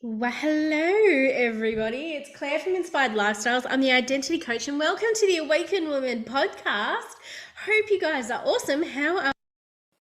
Well, hello everybody. It's Claire from Inspired Lifestyles. I'm the identity coach and welcome to the Awakened Woman podcast. Hope you guys are awesome.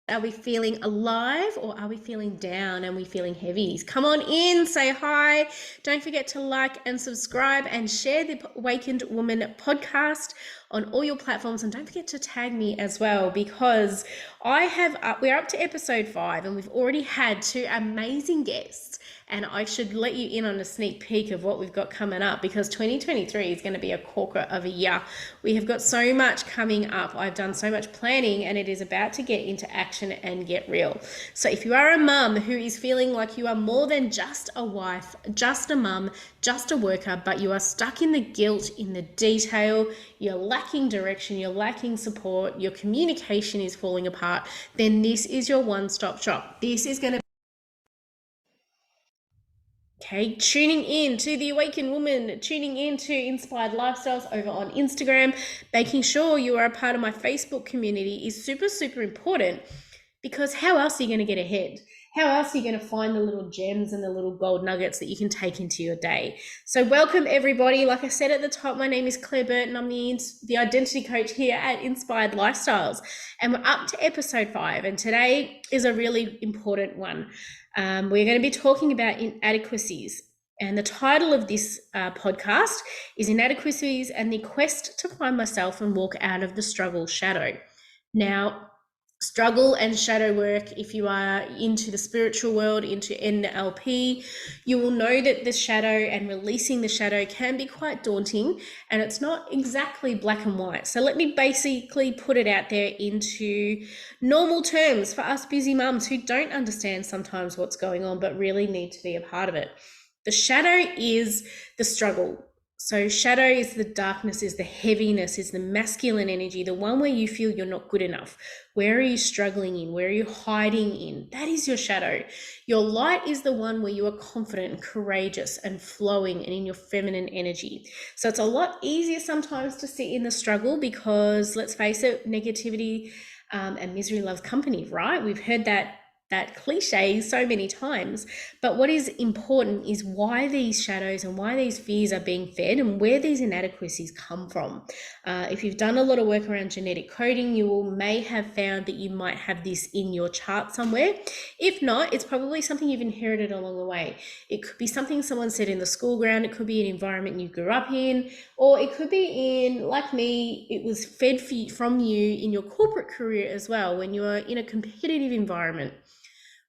Are we feeling alive or are we feeling down? Are we feeling heavy? Come on in, say hi. Don't forget to like and subscribe and share the Awakened Woman podcast on all your platforms. And don't forget to tag me as well because we're up to episode 5 and we've already had 2 amazing guests. And I should let you in on a sneak peek of what we've got coming up because 2023 is going to be a corker of a year. We have got so much coming up. I've done so much planning and it is about to get into action and get real. So if you are a mum who is feeling like you are more than just a wife, just a mum, just a worker, but you are stuck in the guilt, in the detail, you're lacking direction, you're lacking support, your communication is falling apart, then this is your one-stop shop. This is going to Okay, tuning in to the Awakened Woman, tuning in to Inspired Lifestyles over on Instagram, making sure you are a part of my Facebook community is super, super important because how else are you going to get ahead? How else are you going to find the little gems and the little gold nuggets that you can take into your day? So welcome everybody. Like I said at the top, my name is Claire Burton. I'm the identity coach here at Inspired Lifestyles and we're up to episode 5 and today is a really important one. We're going to be talking about inadequacies. And the title of this podcast is Inadequacies and the Quest to Find Myself and Walk Out of the Struggle Shadow. Now, struggle and shadow work, if you are into the spiritual world, into NLP, you will know that the shadow and releasing the shadow can be quite daunting and it's not exactly black and white. So let me basically put it out there into normal terms for us busy mums who don't understand sometimes what's going on but really need to be a part of it. The shadow is the struggle. So shadow is the darkness, is the heaviness, is the masculine energy, the one where you feel you're not good enough. Where are you struggling in? Where are you hiding in? That is your shadow. Your light is the one where you are confident and courageous and flowing and in your feminine energy. So it's a lot easier sometimes to sit in the struggle because let's face it, negativity and misery loves company, right? We've heard that cliche so many times, but what is important is why these shadows and why these fears are being fed and where these inadequacies come from. If you've done a lot of work around genetic coding, may have found that you might have this in your chart somewhere. If not, it's probably something you've inherited along the way. It could be something someone said in the school ground, it could be an environment you grew up in, or it could be in, like me, it was fed from you in your corporate career as well, when you are in a competitive environment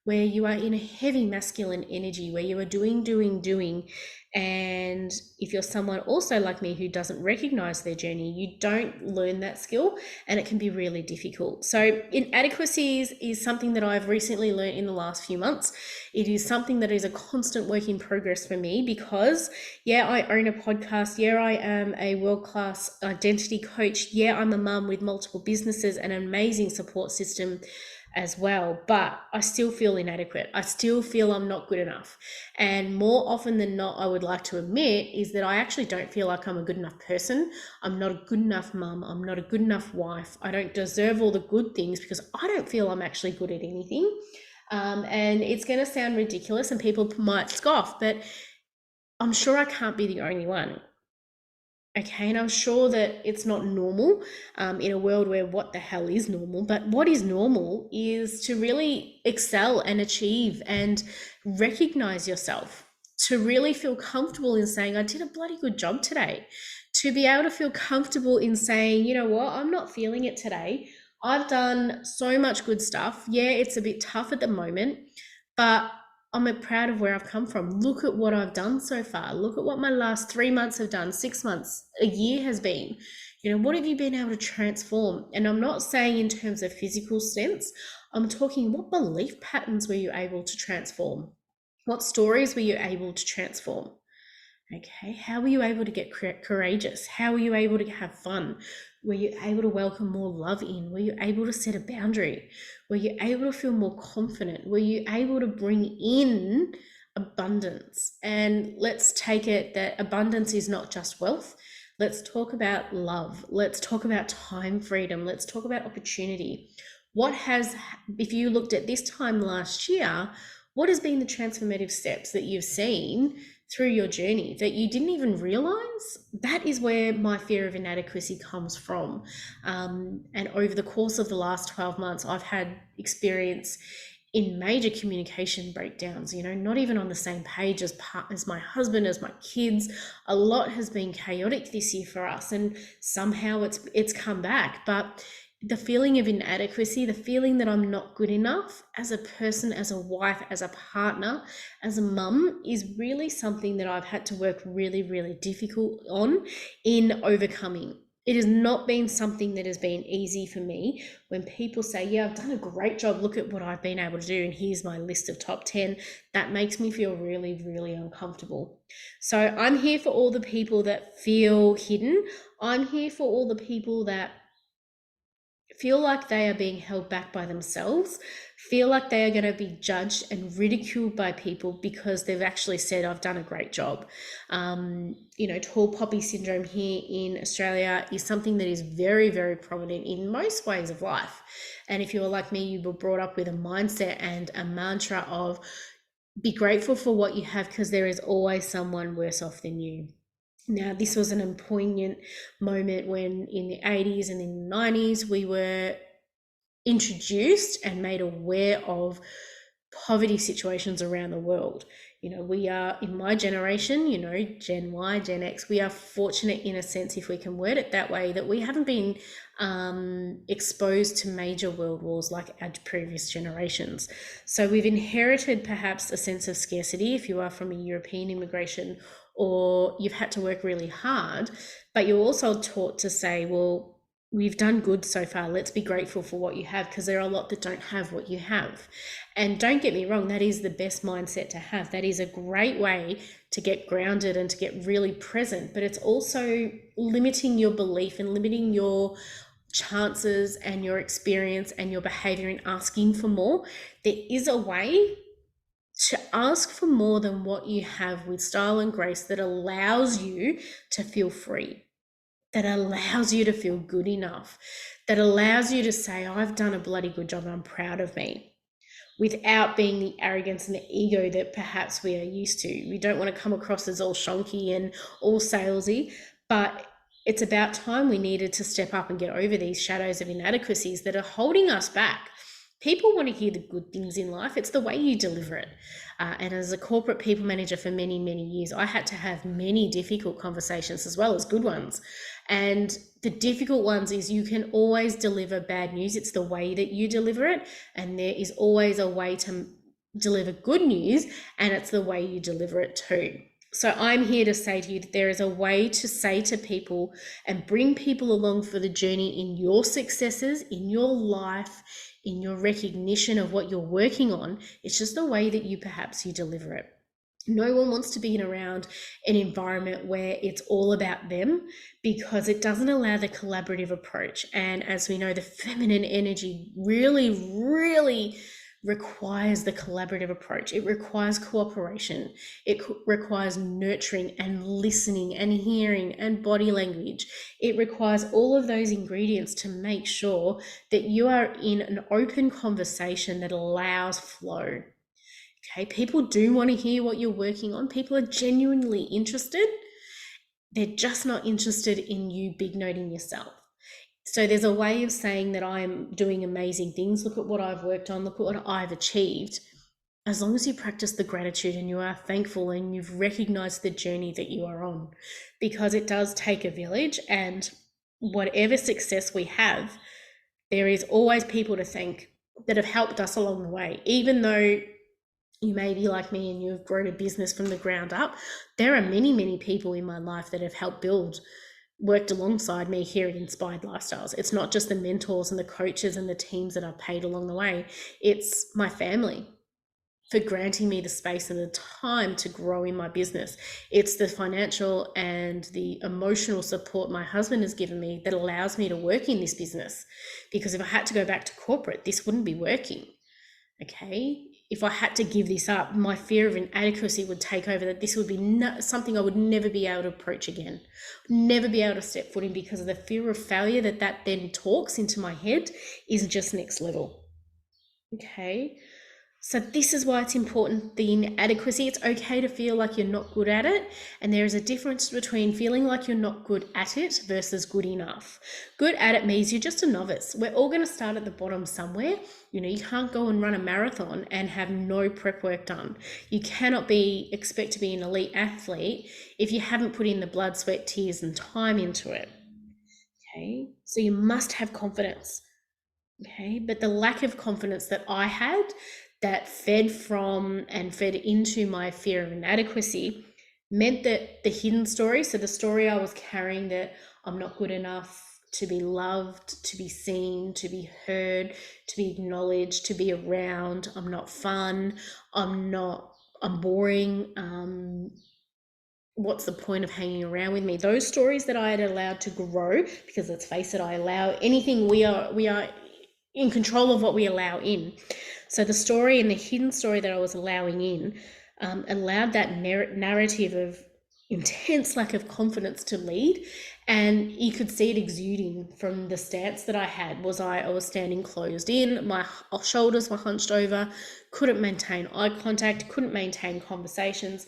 where you are in a heavy masculine energy, where you are doing. And if you're someone also like me who doesn't recognize their journey, you don't learn that skill and it can be really difficult. So inadequacies is something that I've recently learned in the last few months. It is something that is a constant work in progress for me because, yeah, I own a podcast. Yeah, I am a world-class identity coach. Yeah, I'm a mum with multiple businesses and an amazing support system as well, but I still feel inadequate. I still feel I'm not good enough. And more often than not, I would like to admit is that I actually don't feel like I'm a good enough person. I'm not a good enough mum. I'm not a good enough wife. I don't deserve all the good things because I don't feel I'm actually good at anything. And it's going to sound ridiculous and people might scoff, but I'm sure I can't be the only one. Okay, and I'm sure that it's not normal in a world where what the hell is normal, but what is normal is to really excel and achieve and recognize yourself, to really feel comfortable in saying, I did a bloody good job today, to be able to feel comfortable in saying, you know what, I'm not feeling it today. I've done so much good stuff. Yeah, it's a bit tough at the moment, but I'm proud of where I've come from. Look at what I've done so far. Look at what my last 3 months have done, 6 months, a year has been. You know, what have you been able to transform? And I'm not saying in terms of physical sense, I'm talking what belief patterns were you able to transform? What stories were you able to transform? Okay, how were you able to get courageous? How were you able to have fun? Were you able to welcome more love in? Were you able to set a boundary? Were you able to feel more confident? Were you able to bring in abundance? And let's take it that abundance is not just wealth. Let's talk about love. Let's talk about time freedom. Let's talk about opportunity. If you looked at this time last year, What has been the transformative steps that you've seen through your journey that you didn't even realize? That is where my fear of inadequacy comes from. And over the course of the last 12 months, I've had experience in major communication breakdowns, not even on the same page as my husband, as my kids. A lot has been chaotic this year for us, and somehow it's come back. But the feeling of inadequacy, the feeling that I'm not good enough as a person, as a wife, as a partner, as a mum, is really something that I've had to work really, really difficult on in overcoming. It has not been something that has been easy for me. When people say, yeah, I've done a great job, look at what I've been able to do, and here's my list of top 10, that makes me feel really, really uncomfortable. So I'm here for all the people that feel hidden. I'm here for all the people that feel like they are being held back by themselves, feel like they are going to be judged and ridiculed by people because they've actually said, I've done a great job. Tall poppy syndrome here in Australia is something that is very, very prominent in most ways of life. And if you're like me, you were brought up with a mindset and a mantra of be grateful for what you have because there is always someone worse off than you. Now, this was an poignant moment when in the 80s and in the 90s, we were introduced and made aware of poverty situations around the world. We are, in my generation, Gen Y, Gen X, we are fortunate in a sense, if we can word it that way, that we haven't been exposed to major world wars like our previous generations. So we've inherited perhaps a sense of scarcity if you are from a European immigration, or you've had to work really hard, but you're also taught to say, well, we've done good so far. Let's be grateful for what you have, because there are a lot that don't have what you have. And don't get me wrong, that is the best mindset to have. That is a great way to get grounded and to get really present, but it's also limiting your belief and limiting your chances and your experience and your behavior in asking for more. There is a way to ask for more than what you have with style and grace that allows you to feel free, that allows you to feel good enough, that allows you to say, I've done a bloody good job and I'm proud of me, without being the arrogance and the ego that perhaps we are used to. We don't want to come across as all shonky and all salesy, but it's about time we needed to step up and get over these shadows of inadequacies that are holding us back. People want to hear the good things in life. It's the way you deliver it. And as a corporate people manager for many, many years, I had to have many difficult conversations as well as good ones. And the difficult ones is you can always deliver bad news. It's the way that you deliver it. And there is always a way to deliver good news, and it's the way you deliver it too. So I'm here to say to you that there is a way to say to people and bring people along for the journey in your successes, in your life, in your recognition of what you're working on. It's just the way that you deliver it. No one wants to be around an environment where it's all about them, because it doesn't allow the collaborative approach. And as we know, the feminine energy really, really requires the collaborative approach. It requires cooperation. It requires nurturing and listening and hearing and body language. It requires all of those ingredients to make sure that you are in an open conversation that allows flow. Okay, people do want to hear what you're working on. People are genuinely interested. They're just not interested in you big noting yourself. So there's a way of saying that I'm doing amazing things. Look at what I've worked on. Look at what I've achieved. As long as you practice the gratitude and you are thankful and you've recognized the journey that you are on, because it does take a village, and whatever success we have, there is always people to thank that have helped us along the way. Even though you may be like me and you've grown a business from the ground up, there are many, many people in my life that have helped worked alongside me here at Inspired Lifestyles. It's not just the mentors and the coaches and the teams that I've paid along the way. It's my family for granting me the space and the time to grow in my business. It's the financial and the emotional support my husband has given me that allows me to work in this business. Because if I had to go back to corporate, this wouldn't be working. Okay, if I had to give this up, my fear of inadequacy would take over, that this would be something I would never be able to approach again, never be able to step foot in, because of the fear of failure that then talks into my head is just next level. Okay, So this is why it's important, the inadequacy. It's okay to feel like you're not good at it. And there is a difference between feeling like you're not good at it versus good enough. Good at it means you're just a novice. We're all going to start at the bottom somewhere. You know, you can't go and run a marathon and have no prep work done. You cannot expect to be an elite athlete if you haven't put in the blood, sweat, tears, and time into it. Okay. So you must have confidence. Okay, but the lack of confidence that I had, that fed from and fed into my fear of inadequacy, meant that the hidden story, so the story I was carrying, that I'm not good enough to be loved, to be seen, to be heard, to be acknowledged, to be around, I'm not fun, I'm boring, what's the point of hanging around with me? Those stories that I had allowed to grow, because let's face it, I allow anything, we are in control of what we allow in. So the story and the hidden story that I was allowing in allowed that narrative of intense lack of confidence to lead. And you could see it exuding from the stance that I had. I was standing closed in, my shoulders were hunched over, couldn't maintain eye contact, couldn't maintain conversations,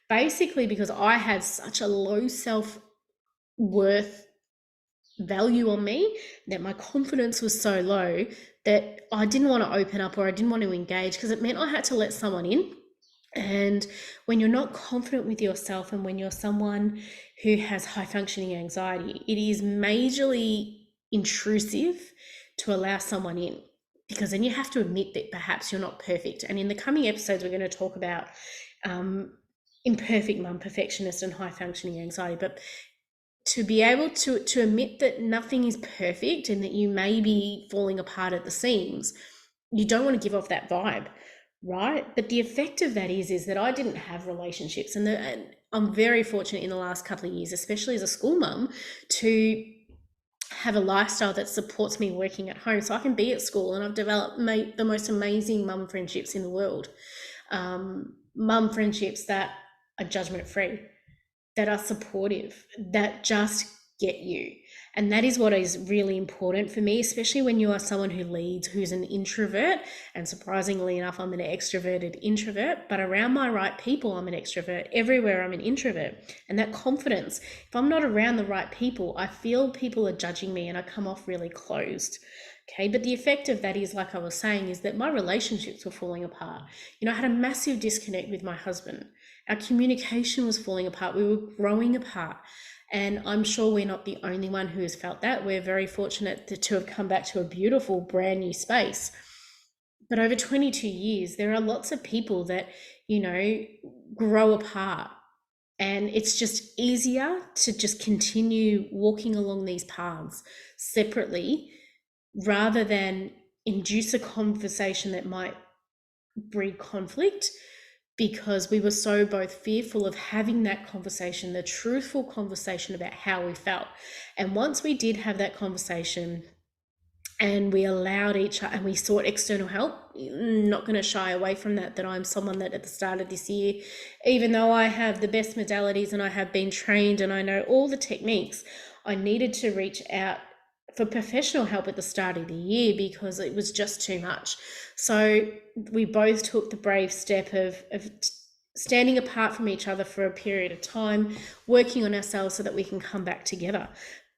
basically because I had such a low self-worth value on me, that my confidence was so low that I didn't want to open up, or I didn't want to engage, because it meant I had to let someone in. And when you're not confident with yourself, and when you're someone who has high functioning anxiety, it is majorly intrusive to allow someone in, because then you have to admit that perhaps you're not perfect. And in the coming episodes, we're going to talk about imperfect mum, perfectionist, and high functioning anxiety. But to be able to admit that nothing is perfect and that you may be falling apart at the seams, you don't want to give off that vibe, right? But the effect of that is that I didn't have relationships, and I'm very fortunate in the last couple of years, especially as a school mum, to have a lifestyle that supports me working at home, so I can be at school, and I've developed the most amazing mum friendships in the world. Mum friendships that are judgment free, that are supportive, that just get you. And that is what is really important for me, especially when you are someone who leads, who's an introvert. And surprisingly enough, I'm an extroverted introvert, but around my right people, I'm an extrovert. Everywhere, I'm an introvert. And that confidence, if I'm not around the right people, I feel people are judging me and I come off really closed. Okay, but the effect of that is, like I was saying, is that my relationships were falling apart. You know, I had a massive disconnect with my husband. Our communication was falling apart. We were growing apart. And I'm sure we're not the only one who has felt that. We're very fortunate to have come back to a beautiful, brand new space. But over 22 years, there are lots of people that, you know, grow apart. And it's just easier to just continue walking along these paths separately, rather than induce a conversation that might breed conflict, because we were so both fearful of having that conversation, the truthful conversation about how we felt. And once we did have that conversation, and we allowed each other, and we sought external help, not going to shy away from that I'm someone that at the start of this year, even though I have the best modalities and I have been trained and I know all the techniques, I needed to reach out for professional help at the start of the year, because it was just too much. So we both took the brave step of standing apart from each other for a period of time, working on ourselves so that we can come back together.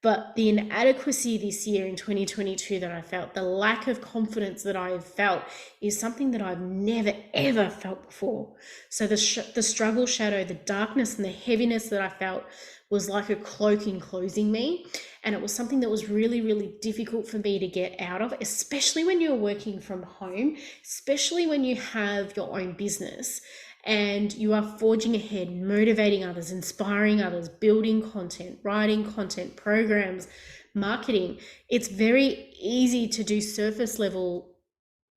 But the inadequacy this year in 2022 that I felt, the lack of confidence that I have felt, is something that I've never, ever felt before. So the struggle shadow, the darkness and the heaviness that I felt was like a cloak enclosing me. And it was something that was really, really difficult for me to get out of, especially when you're working from home, especially when you have your own business and you are forging ahead, motivating others, inspiring others, building content, writing content, programs, marketing. It's very easy to do surface level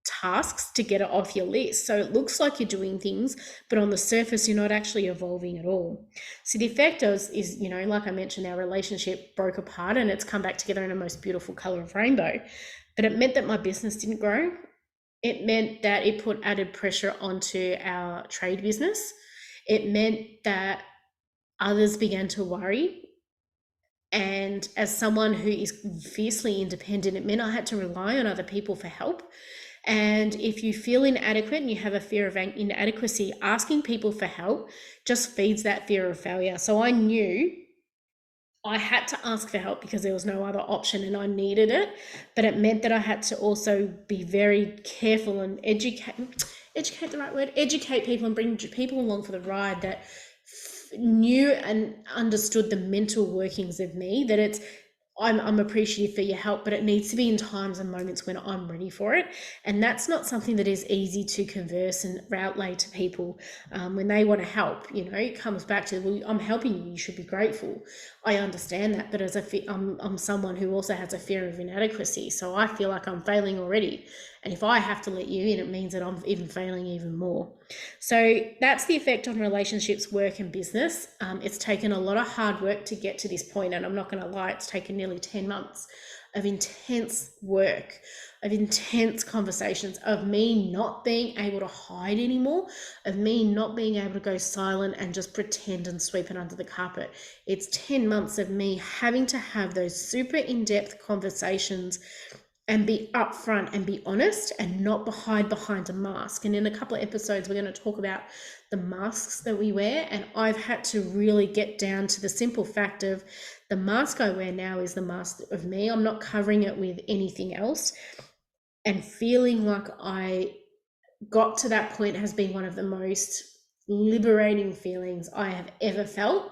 tasks to get it off your list. So it looks like you're doing things, but on the surface, you're not actually evolving at all. So the effect is, you know, like I mentioned, our relationship broke apart and it's come back together in a most beautiful color of rainbow. But it meant that my business didn't grow. It meant that it put added pressure onto our trade business. It meant that others began to worry. And as someone who is fiercely independent, it meant I had to rely on other people for help. And if you feel inadequate and you have a fear of inadequacy, asking people for help just feeds that fear of failure. So I knew I had to ask for help because there was no other option and I needed it. But it meant that I had to also be very careful and educate the right word, educate people and bring people along for the ride that knew and understood the mental workings of me, that I'm appreciative for your help, but it needs to be in times and moments when I'm ready for it. And that's not something that is easy to converse and outlay to people when they want to help. It comes back to, well, I'm helping you, you should be grateful. I understand that, but I'm someone who also has a fear of inadequacy. So I feel like I'm failing already. And if I have to let you in, it means that I'm even failing even more. So that's the effect on relationships, work, and business. It's taken a lot of hard work to get to this point, and I'm not going to lie, it's taken nearly 10 months of intense work, of intense conversations, of me not being able to hide anymore, of me not being able to go silent and just pretend and sweep it under the carpet. It's 10 months of me having to have those super in-depth conversations and be upfront and be honest and not hide behind a mask. And in a couple of episodes, we're going to talk about the masks that we wear. And I've had to really get down to the simple fact of the mask I wear now is the mask of me. I'm not covering it with anything else. And feeling like I got to that point has been one of the most liberating feelings I have ever felt.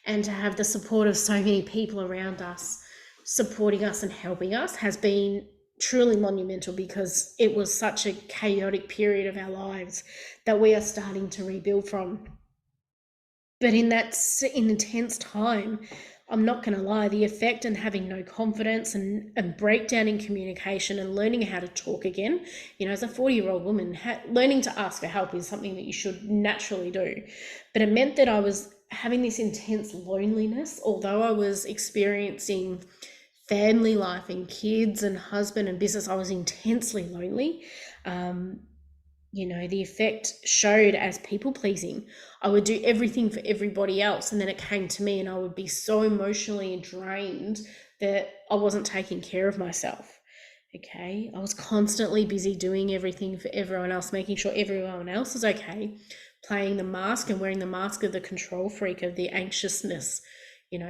And to have the support of so many people around us supporting us and helping us has been truly monumental, because it was such a chaotic period of our lives that we are starting to rebuild from. But in that intense time, I'm not going to lie, the effect and having no confidence and breakdown in communication and learning how to talk again, as a 40-year-old woman, learning to ask for help is something that you should naturally do. But it meant that I was having this intense loneliness, although I was experiencing family life and kids and husband and business. I was intensely lonely. The effect showed as people pleasing. I would do everything for everybody else, and then it came to me and I would be so emotionally drained that I wasn't taking care of myself. Okay, I was constantly busy doing everything for everyone else, making sure everyone else is okay, playing the mask and wearing the mask of the control freak, of the anxiousness,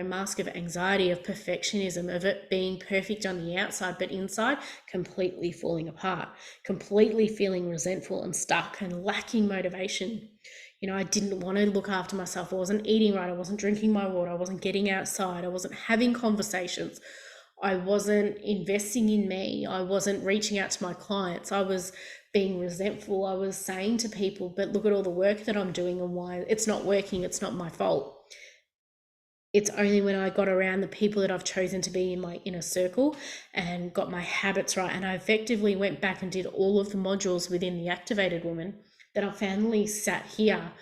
mask of anxiety, of perfectionism, of it being perfect on the outside, but inside completely falling apart, completely feeling resentful and stuck and lacking motivation. I didn't want to look after myself. I wasn't eating right. I wasn't drinking my water. I wasn't getting outside. I wasn't having conversations. I wasn't investing in me. I wasn't reaching out to my clients. I was being resentful. I was saying to people, but look at all the work that I'm doing and why it's not working. It's not my fault. It's only when I got around the people that I've chosen to be in my inner circle and got my habits right, and I effectively went back and did all of the modules within the Activated Woman, that I finally sat here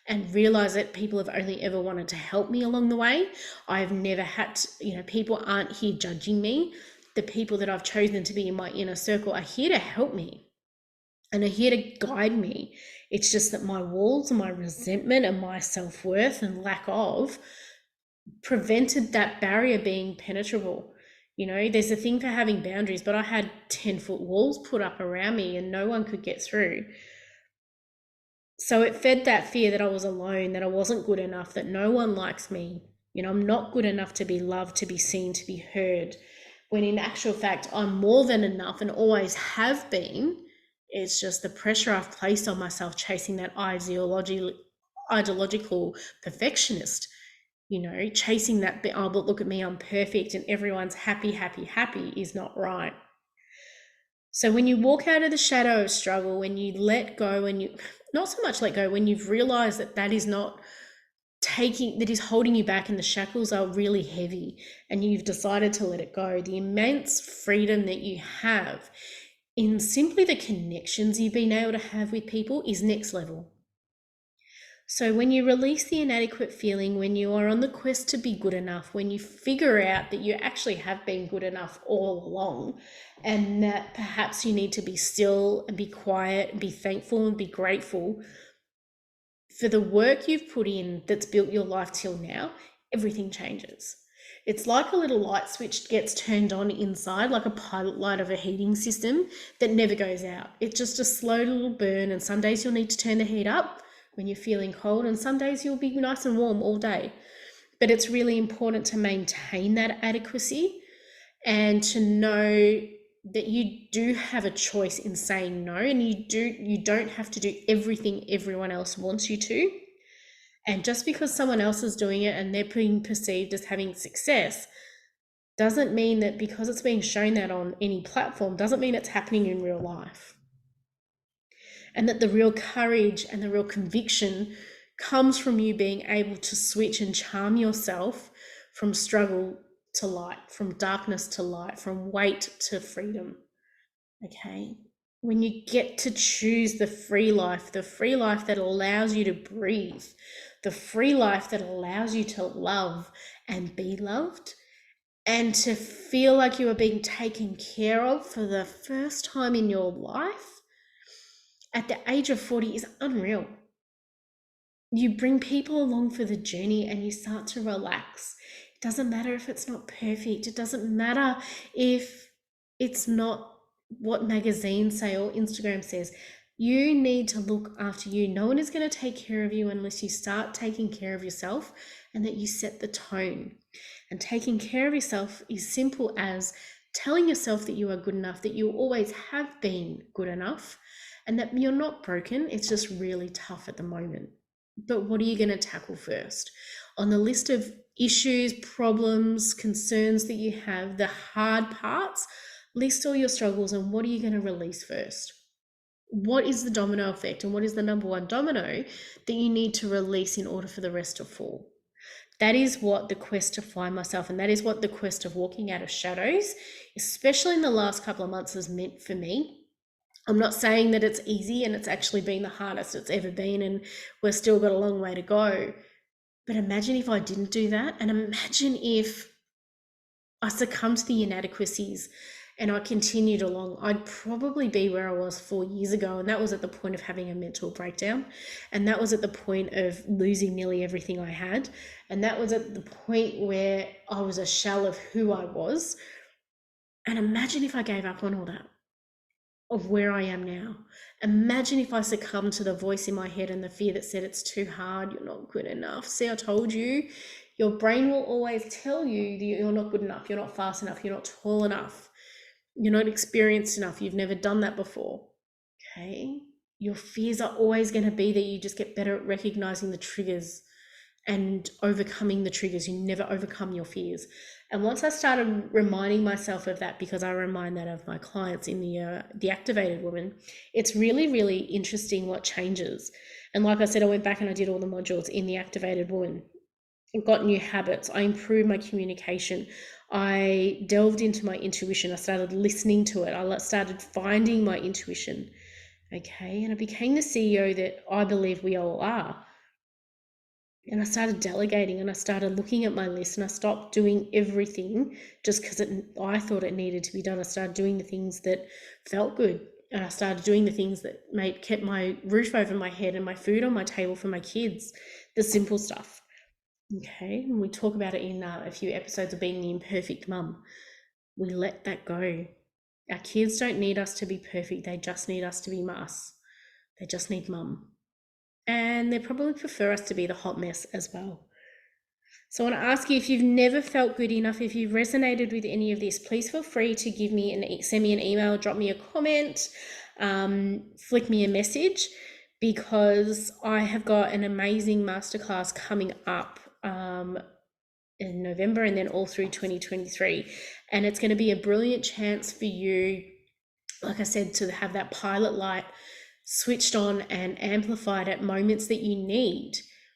and realized that people have only ever wanted to help me along the way. I've never had to, people aren't here judging me. The people that I've chosen to be in my inner circle are here to help me and are here to guide me. It's just that my walls and my resentment and my self-worth and lack of prevented that barrier being penetrable. There's a thing for having boundaries, but I had 10-foot walls put up around me and no one could get through. So it fed that fear that I was alone, that I wasn't good enough, that no one likes me. I'm not good enough to be loved, to be seen, to be heard. When in actual fact, I'm more than enough and always have been. It's just the pressure I've placed on myself chasing that ideological perfectionist, chasing that, oh, but look at me, I'm perfect and everyone's happy, happy, happy, is not right. So when you walk out of the shadow of struggle, when you let go, and you not so much let go, when you've realized that is not that is holding you back and the shackles are really heavy and you've decided to let it go, the immense freedom that you have in simply the connections you've been able to have with people is next level. So when you release the inadequate feeling, when you are on the quest to be good enough, when you figure out that you actually have been good enough all along, and that perhaps you need to be still and be quiet and be thankful and be grateful for the work you've put in that's built your life till now, everything changes. It's like a little light switch gets turned on inside, like a pilot light of a heating system that never goes out. It's just a slow little burn, and some days you'll need to turn the heat up when you're feeling cold, and some days you'll be nice and warm all day. But it's really important to maintain that adequacy and to know that you do have a choice in saying no, and you don't have to do everything everyone else wants you to. And just because someone else is doing it and they're being perceived as having success doesn't mean that, because it's being shown that on any platform, doesn't mean it's happening in real life. And that the real courage and the real conviction comes from you being able to switch and charm yourself from struggle to light, from darkness to light, from weight to freedom. Okay? When you get to choose the free life that allows you to breathe, the free life that allows you to love and be loved, and to feel like you are being taken care of for the first time in your life at the age of 40 is unreal. You bring people along for the journey and you start to relax. It doesn't matter if it's not perfect. It doesn't matter if it's not what magazines say or Instagram says. You need to look after you. No one is going to take care of you unless you start taking care of yourself, and that you set the tone. And taking care of yourself is simple as telling yourself that you are good enough, that you always have been good enough, and that you're not broken. It's just really tough at the moment. But what are you going to tackle first? On the list of issues, problems, concerns that you have, the hard parts, list all your struggles, and what are you going to release first? What is the domino effect, and what is the number one domino that you need to release in order for the rest to fall? That is what the quest to find myself, and that is what the quest of walking out of shadows, especially in the last couple of months, has meant for me. I'm not saying that it's easy, and it's actually been the hardest it's ever been, and we've still got a long way to go. But imagine if I didn't do that, and imagine if I succumbed to the inadequacies and I continued along. I'd probably be where I was 4 years ago, and that was at the point of having a mental breakdown, and that was at the point of losing nearly everything I had, and that was at the point where I was a shell of who I was. And imagine if I gave up on all that, of where I am now. Imagine if I succumbed to the voice in my head and the fear that said it's too hard, you're not good enough. See, I told you. Your brain will always tell you that you're not good enough, you're not fast enough, you're not tall enough, you're not experienced enough, you've never done that before. Okay? Your fears are always going to be that you just get better at recognizing the triggers and overcoming the triggers. You never overcome your fears. And once I started reminding myself of that, because I remind that of my clients in the Activated Woman, it's really, really interesting what changes. And like I said, I went back and I did all the modules in the Activated Woman. I got new habits. I improved my communication. I delved into my intuition. I started listening to it. I started finding my intuition. Okay. And I became the CEO that I believe we all are. And I started delegating, and I started looking at my list, and I stopped doing everything just because I thought it needed to be done. I started doing the things that felt good, and I started doing the things that kept my roof over my head and my food on my table for my kids, the simple stuff. Okay, and we talk about it in a few episodes of being the imperfect mum. We let that go. Our kids don't need us to be perfect. They just need us to be us. They just need mum. And they probably prefer us to be the hot mess as well. So I want to ask you, if you've never felt good enough, if you've resonated with any of this, please feel free to send me an email, drop me a comment, flick me a message, because I have got an amazing masterclass coming up in November and then all through 2023. And it's going to be a brilliant chance for you, like I said, to have that pilot light switched on and amplified at moments that you need,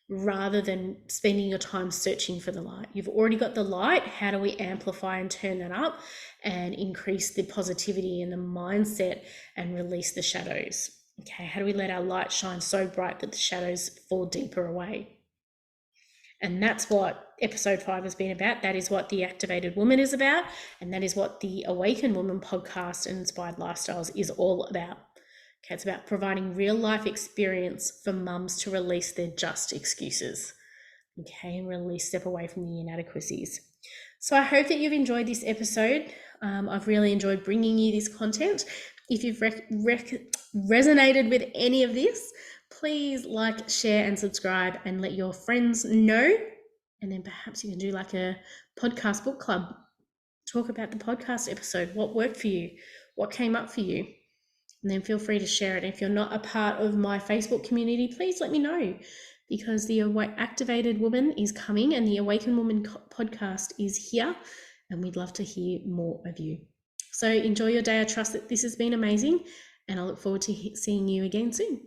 rather than spending your time searching for the light. You've already got the light. How do we amplify and turn that up and increase the positivity and the mindset and release the shadows? Okay, how do we let our light shine so bright that the shadows fall deeper away? And that's what episode 5 has been about. That is what the Activated Woman is about. And that is what the Awakened Woman podcast and Inspired Lifestyles is all about. Okay, it's about providing real life experience for mums to release their just excuses. Okay, and step away from the inadequacies. So I hope that you've enjoyed this episode. I've really enjoyed bringing you this content. If you've resonated with any of this, please like, share, and subscribe, and let your friends know. And then perhaps you can do like a podcast book club. Talk about the podcast episode, what worked for you, what came up for you, and then feel free to share it. If you're not a part of my Facebook community, please let me know, because the Activated Woman is coming and the Awaken Woman podcast is here, and we'd love to hear more of you. So enjoy your day. I trust that this has been amazing, and I look forward to seeing you again soon.